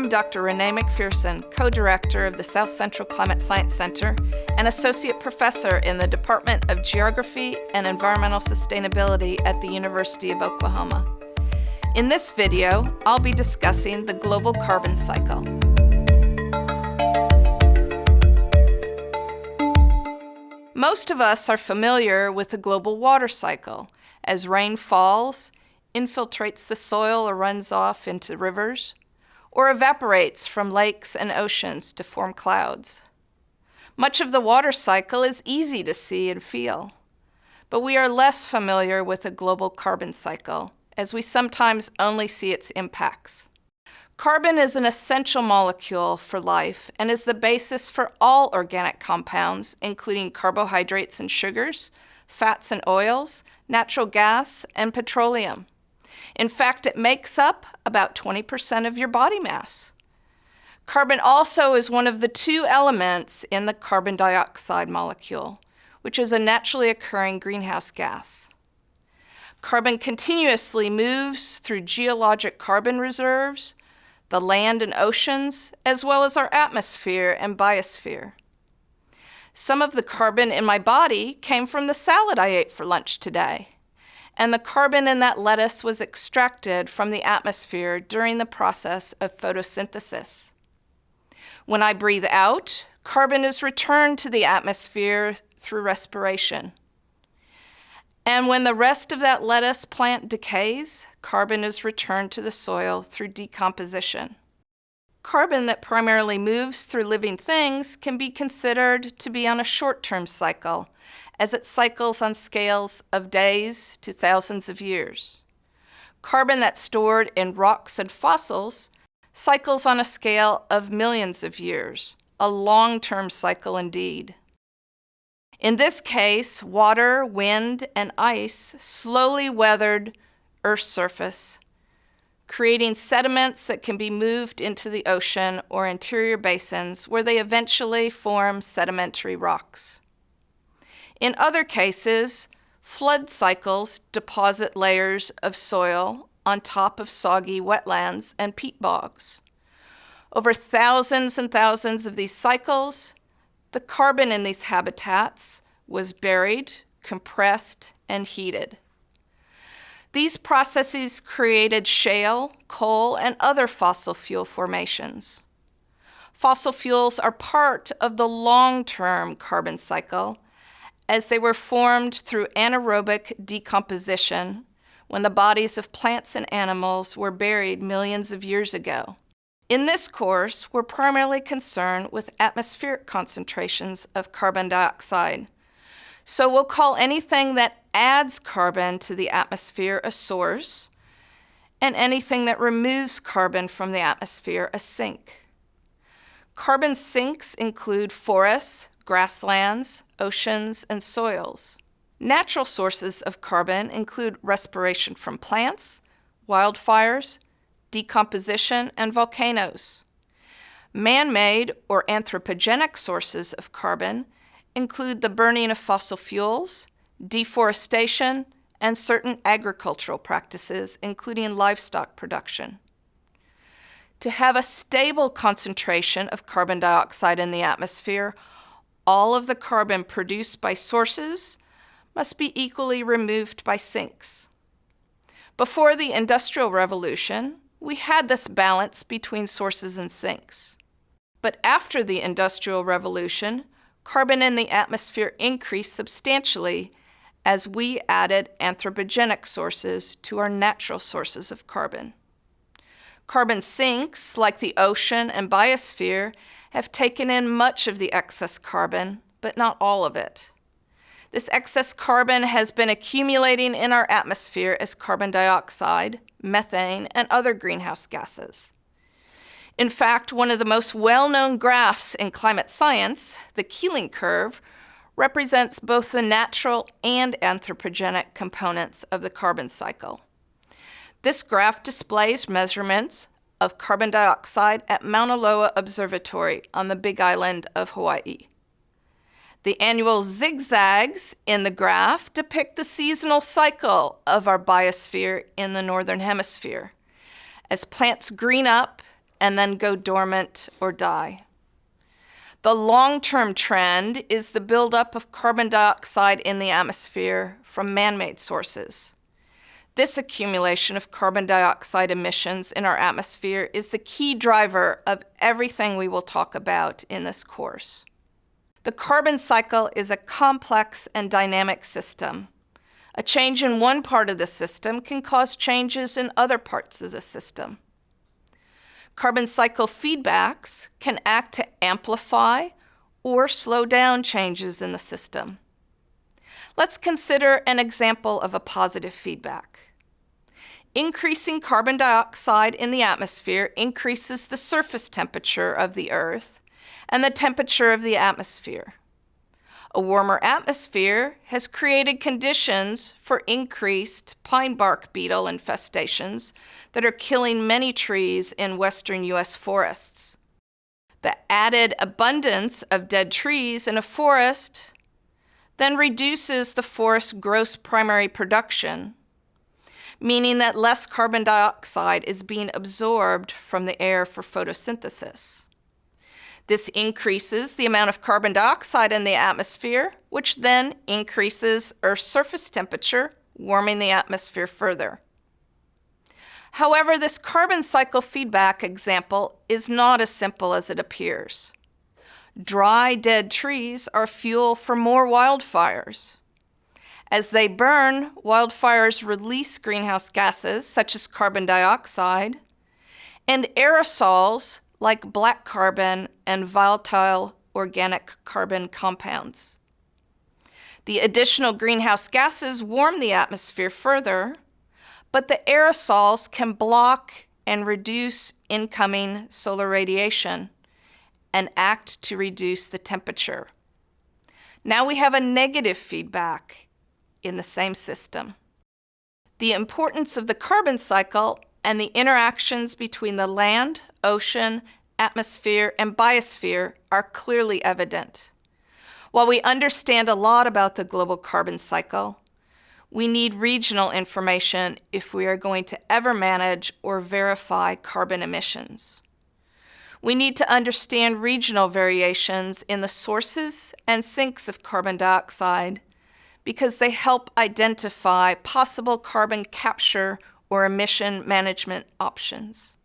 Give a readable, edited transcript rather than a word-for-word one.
I'm Dr. Renee McPherson, co-director of the South Central Climate Science Center and associate professor in the Department of Geography and Environmental Sustainability at the University of Oklahoma. In this video, I'll be discussing the global carbon cycle. Most of us are familiar with the global water cycle. As rain falls, infiltrates the soil or runs off into rivers, or evaporates from lakes and oceans to form clouds. Much of the water cycle is easy to see and feel, but we are less familiar with the global carbon cycle, as we sometimes only see its impacts. Carbon is an essential molecule for life and is the basis for all organic compounds, including carbohydrates and sugars, fats and oils, natural gas, and petroleum. In fact, it makes up about 20% of your body mass. Carbon also is one of the two elements in the carbon dioxide molecule, which is a naturally occurring greenhouse gas. Carbon continuously moves through geologic carbon reserves, the land and oceans, as well as our atmosphere and biosphere. Some of the carbon in my body came from the salad I ate for lunch today, and the carbon in that lettuce was extracted from the atmosphere during the process of photosynthesis. When I breathe out, carbon is returned to the atmosphere through respiration. And when the rest of that lettuce plant decays, carbon is returned to the soil through decomposition. Carbon that primarily moves through living things can be considered to be on a short-term cycle, as it cycles on scales of days to thousands of years. Carbon that's stored in rocks and fossils cycles on a scale of millions of years, a long-term cycle indeed. In this case, water, wind, and ice slowly weathered Earth's surface, creating sediments that can be moved into the ocean or interior basins where they eventually form sedimentary rocks. In other cases, flood cycles deposit layers of soil on top of soggy wetlands and peat bogs. Over thousands and thousands of these cycles, the carbon in these habitats was buried, compressed, and heated. These processes created shale, coal, and other fossil fuel formations. Fossil fuels are part of the long-term carbon cycle, as they were formed through anaerobic decomposition when the bodies of plants and animals were buried millions of years ago. In this course, we're primarily concerned with atmospheric concentrations of carbon dioxide. So we'll call anything that adds carbon to the atmosphere a source, and anything that removes carbon from the atmosphere a sink. Carbon sinks include forests, grasslands, oceans, and soils. Natural sources of carbon include respiration from plants, wildfires, decomposition, and volcanoes. Man-made or anthropogenic sources of carbon include the burning of fossil fuels, deforestation, and certain agricultural practices, including livestock production. To have a stable concentration of carbon dioxide in the atmosphere, all of the carbon produced by sources must be equally removed by sinks. Before the Industrial Revolution, we had this balance between sources and sinks. But after the Industrial Revolution, carbon in the atmosphere increased substantially as we added anthropogenic sources to our natural sources of carbon. Carbon sinks, like the ocean and biosphere, have taken in much of the excess carbon, but not all of it. This excess carbon has been accumulating in our atmosphere as carbon dioxide, methane, and other greenhouse gases. In fact, one of the most well-known graphs in climate science, the Keeling curve, represents both the natural and anthropogenic components of the carbon cycle. This graph displays measurements of carbon dioxide at Mauna Loa Observatory on the Big Island of Hawaii. The annual zigzags in the graph depict the seasonal cycle of our biosphere in the Northern Hemisphere. As plants green up and then go dormant or die. The long-term trend is the buildup of carbon dioxide in the atmosphere from man-made sources. This accumulation of carbon dioxide emissions in our atmosphere is the key driver of everything we will talk about in this course. The carbon cycle is a complex and dynamic system. A change in one part of the system can cause changes in other parts of the system. Carbon cycle feedbacks can act to amplify or slow down changes in the system. Let's consider an example of a positive feedback. Increasing carbon dioxide in the atmosphere increases the surface temperature of the Earth and the temperature of the atmosphere. A warmer atmosphere has created conditions for increased pine bark beetle infestations that are killing many trees in western U.S. forests. The added abundance of dead trees in a forest then reduces the forest's gross primary production, meaning that less carbon dioxide is being absorbed from the air for photosynthesis. This increases the amount of carbon dioxide in the atmosphere, which then increases Earth's surface temperature, warming the atmosphere further. However, this carbon cycle feedback example is not as simple as it appears. Dry, dead trees are fuel for more wildfires. As they burn, wildfires release greenhouse gases such as carbon dioxide and aerosols like black carbon and volatile organic carbon compounds. The additional greenhouse gases warm the atmosphere further, but the aerosols can block and reduce incoming solar radiation and act to reduce the temperature. Now we have a negative feedback in the same system. The importance of the carbon cycle and the interactions between the land, ocean, atmosphere, and biosphere are clearly evident. While we understand a lot about the global carbon cycle, we need regional information if we are going to ever manage or verify carbon emissions. We need to understand regional variations in the sources and sinks of carbon dioxide because they help identify possible carbon capture or emission management options.